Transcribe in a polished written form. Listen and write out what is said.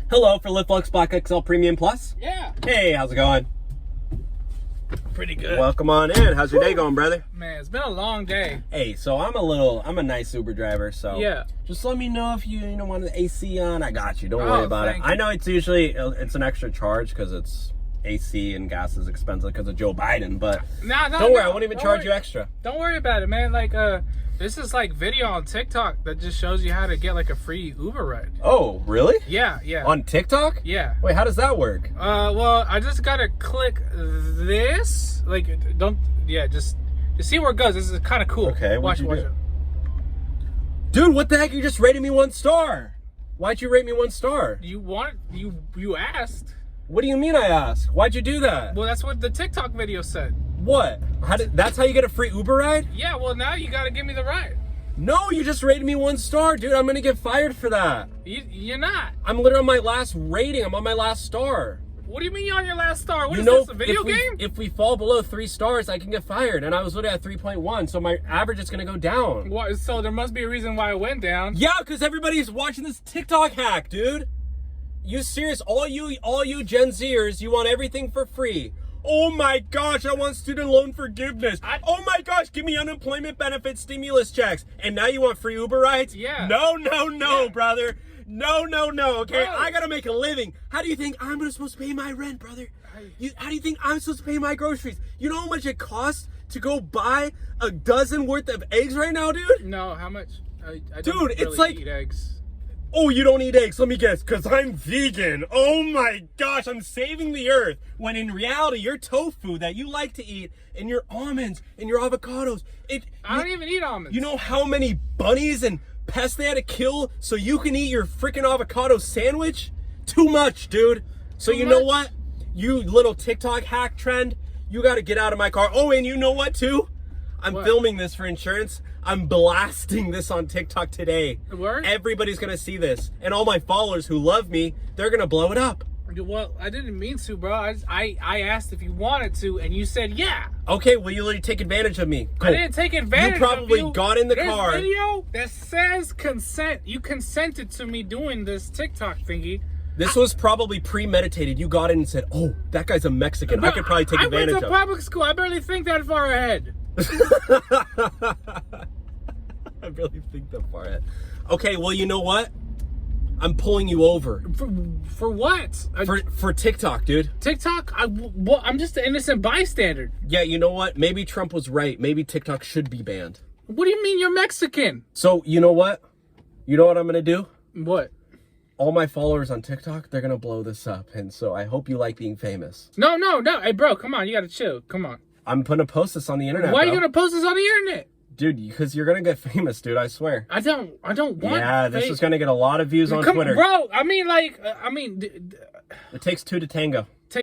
Hello for Lyft Lux Black XL Premium Plus. Yeah. Hey, how's it going? Pretty good. Welcome on in. How's your day going, brother? Man, it's been a long day. Hey, so I'm a nice Uber driver, so yeah. Just let me know if you want the AC on. I got you. Don't worry about it. You. I know it's an extra charge because it's AC and gas is expensive because of Joe Biden, but don't worry, I won't even charge you extra. Don't worry about it, man. Like, this is like video on TikTok that just shows you how to get like a free Uber ride. Oh, really? Yeah. On TikTok? Yeah. Wait, how does that work? Well, I just gotta click this. Like, just see where it goes. This is kind of cool. Okay, watch it. Dude, what the heck? You just rated me 1 star. Why'd you rate me 1 star? You asked. What do you mean I asked? Why'd you do that? Well, that's what the TikTok video said. What? That's how you get a free Uber ride? Yeah, well, now you gotta give me the ride. No, you just rated me 1 star, dude. I'm gonna get fired for that. You're not. I'm literally on my last rating. I'm on my last star. What do you mean you're on your last star? What is this, a video game? If we fall below 3 stars, I can get fired. And I was literally at 3.1, so my average is gonna go down. What? So there must be a reason why it went down. Yeah, because everybody's watching this TikTok hack, dude. You serious? All you Gen Zers, you want everything for free. Oh my gosh, I want student loan forgiveness. Oh my gosh, give me unemployment benefits, stimulus checks. And now you want free Uber rides? Yeah. No, yeah. Brother. No, okay? Bro. I gotta make a living. How do you think I'm supposed to pay my rent, brother? How do you think I'm supposed to pay my groceries? You know how much it costs to go buy a dozen worth of eggs right now, dude? No, how much? I dude, don't it's really like eat eggs. Oh, you don't eat eggs? Let me guess, because I'm vegan. Oh my gosh, I'm saving the earth. When in reality, your tofu that you like to eat, and your almonds, and your avocados. I don't even eat almonds. You know how many bunnies and pests they had to kill so you can eat your freaking avocado sandwich? Too much, dude. So you know what? You little TikTok hack trend, you got to get out of my car. Oh, and you know what, too? I'm filming this for insurance. I'm blasting this on TikTok today. Word? Everybody's gonna see this, and all my followers who love me, they're gonna blow it up. Well, I didn't mean to, bro. I asked if you wanted to, and you said yeah. Okay, well, you literally take advantage of me. Cool. I didn't take advantage of you. You probably got in the car. There's video that says consent. You consented to me doing this TikTok thingy. This was probably premeditated. You got in and said, oh, that guy's a Mexican. Bro, I could probably take advantage of. I went to public school. I barely think that far ahead. I really think that far ahead. Okay, well, you know what? I'm pulling you over. For what? For TikTok, dude. TikTok? I'm just an innocent bystander. Yeah, you know what? Maybe Trump was right. Maybe TikTok should be banned. What do you mean you're Mexican? So, you know what? You know what I'm going to do? What? All my followers on TikTok, they're going to blow this up. And so I hope you like being famous. No. Hey, bro, come on. You got to chill. Come on. I'm going to post this on the internet. Why are you going to post this on the internet? Dude, because you're going to get famous, dude. I swear. I don't want. Yeah, this is going to get a lot of views on Twitter. Bro, it It takes 2 to tango.